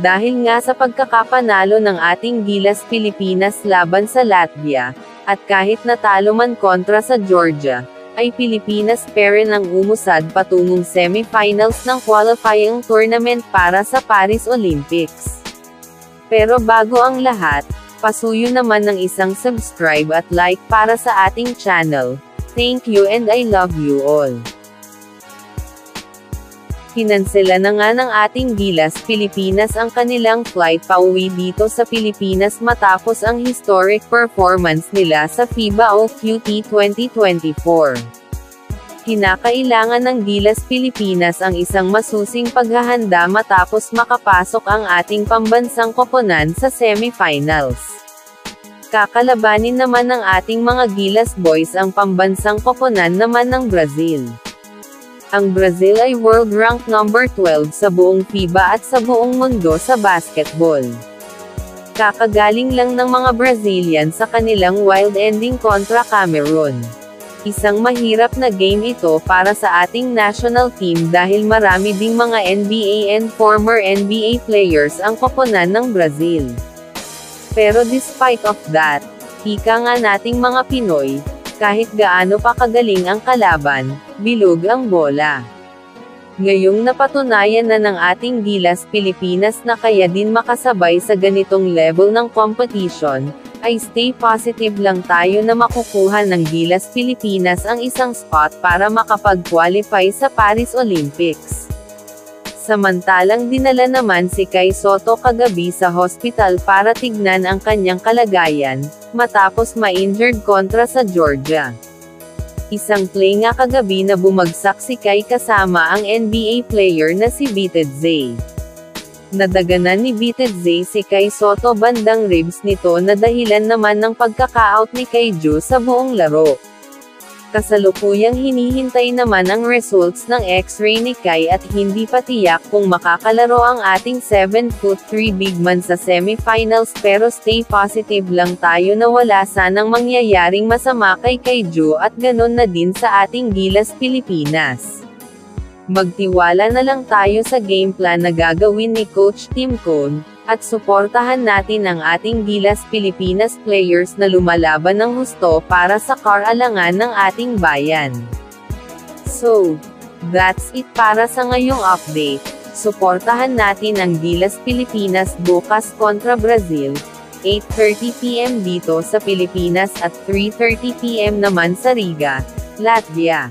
Dahil nga sa pagkakapanalo ng ating Gilas Pilipinas laban sa Latvia, at kahit natalo man kontra sa Georgia, ay Pilipinas pa rin ang umusad patungong semifinals ng qualifying tournament para sa Paris Olympics. Pero bago ang lahat, pasuyo naman ng isang subscribe at like para sa ating channel. Thank you and I love you all. Kinansela na nga ng ating Gilas Pilipinas ang kanilang flight pauwi dito sa Pilipinas matapos ang historic performance nila sa FIBA OQT 2024. Kinakailangan ng Gilas Pilipinas ang isang masusing paghahanda matapos makapasok ang ating pambansang koponan sa semifinals. Kakalabanin naman ng ating mga Gilas boys ang pambansang koponan naman ng Brazil. Ang Brazil ay world rank number 12 sa buong FIBA at sa buong mundo sa basketball. Kakagaling lang ng mga Brazilian sa kanilang wild ending kontra Cameroon. Isang mahirap na game ito para sa ating national team dahil marami ding mga NBA and former NBA players ang koponan ng Brazil. Pero despite of that, ika nga nating mga Pinoy, kahit gaano pa kagaling ang kalaban, bilog ang bola. Ngayong napatunayan na ng ating Gilas Pilipinas na kaya din makasabay sa ganitong level ng competition, ay stay positive lang tayo na makukuha ng Gilas Pilipinas ang isang spot para makapag-qualify sa Paris Olympics. Samantalang dinala naman si Kai Sotto kagabi sa hospital para tignan ang kanyang kalagayan, matapos ma-injured kontra sa Georgia. Isang play nga kagabi na bumagsak si Kai kasama ang NBA player na si Bitadze. Nadaganan ni Bitadze si Kai Sotto bandang ribs nito na dahilan naman ng pagkaka-out ni Kai Ju sa buong laro. Kasalukuyang hinihintay naman ang results ng X-ray ni Kai at hindi pa tiyak kung makakalaro ang ating 7'3" big man sa semifinals pero stay positive lang tayo na wala sanang mangyayaring masama kay Kai Ju at ganon na din sa ating Gilas Pilipinas. Magtiwala na lang tayo sa game plan na gagawin ni Coach Tim Cone, at suportahan natin ang ating Gilas Pilipinas players na lumalaban ng husto para sa karalangan ng ating bayan. So, that's it para sa ngayong update. Suportahan natin ang Gilas Pilipinas bukas kontra Brazil, 8:30 PM dito sa Pilipinas at 3:30 PM naman sa Riga, Latvia.